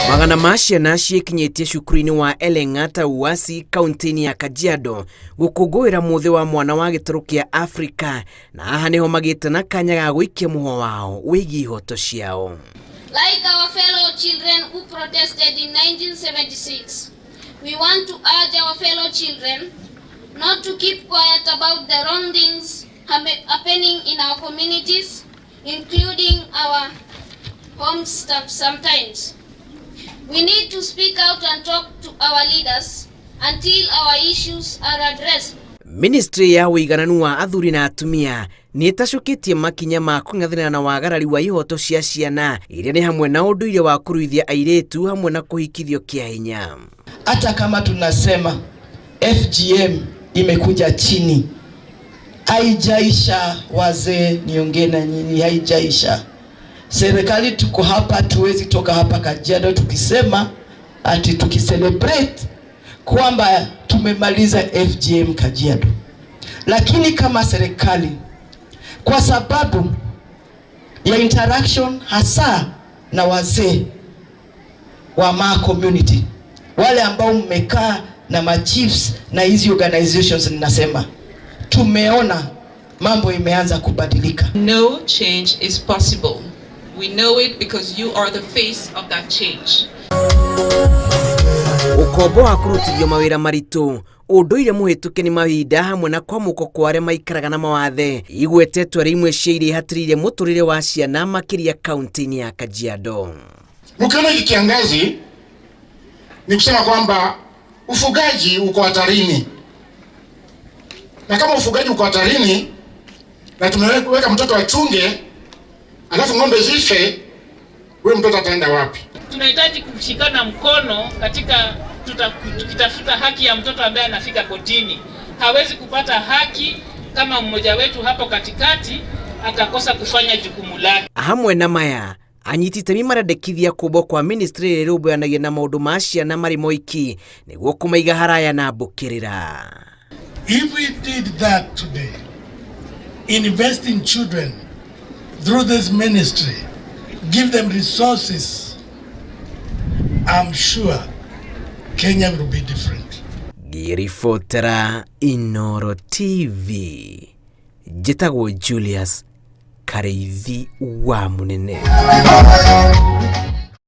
Magana ma ciana ciĩkinyitie cukuru-inĩ wa Eleng'ata Uasi kaunti-inĩ ya Kajiado gũkũngũĩra mũthĩ wa mwana wa gĩtarũ kĩa Afrika, na haha nĩho magĩte na kanya ga gũikia mũhwa wao wĩgiĩ ihoto ciao. Like our fellow children who protested in 1976, we want to urge our fellow children not to keep quiet about the wrongdoings happening in our communities, including our homes sometimes. We need to speak out and talk to our leaders until our issues are addressed. Ministry ya ũigananu wa athuri na atumia nĩ ĩtacũkĩtie makinya ma kũng'athĩrĩra na wagarari wa ihoto cia ciana iria nĩ hamwe na ũndũire wa kũruithia airĩtu hamwe na kũhikithio kĩa hinya. Hata kama tunasema FGM imekuja chini, haijaisha. Wazee, niongee na nyinyi, haijaisha. Serikali tuko hapa, tuwezi toka hapa Kajiado tukisema ati tukicelebrate kwamba tumemaliza FGM Kajiado. Lakini kama serikali, kwa sababu ya interaction hasa na wazee wa ma community, wale ambao mmekaa na ma chiefs na hizi organizations, ninasema tumeona mambo imeanza kubadilika. No change is possible. We know it because you are the face of that change. Ukombo wa kũrutithio mawĩra maritũ, ũndũire mũhĩtũke nĩ mahinda hamwe na kwamũko kwa arĩa maikaraga na mawathe igwetetwo arĩa imwe cia iria ihatĩrĩire mũtũrĩre wa ciana makĩria kaunti-inĩ ya Kajiado. Mkiona hiki kiangazi ni kusema kwamba ufugaji uko hatarini, na kama ufugaji uko hatarini na tumeweka mtoto achunge alafu ng'ombe zife, wewe mtoto ataenda wapi? Tunahitaji kushikana mkono katika tukitafuta haki ya mtoto ambaye anafika kotini. Hawezi kupata haki kama mmoja wetu hapo katikati atakosa kufanya jukumu lake. Hamwe na maya anyiti itemi marendekithia kũmbwo kwa ministry rĩrĩa rũmbũyanagia na maũndũ ma ciana marĩ moiki nĩguo kũmaiga haraya na mbũkĩrĩra. If we did that today, invest in children through this ministry, give them resources, I'm sure Kenya will be different. Girifotera Inoro TV. Jitagwo Julius Kareithi wa Munene.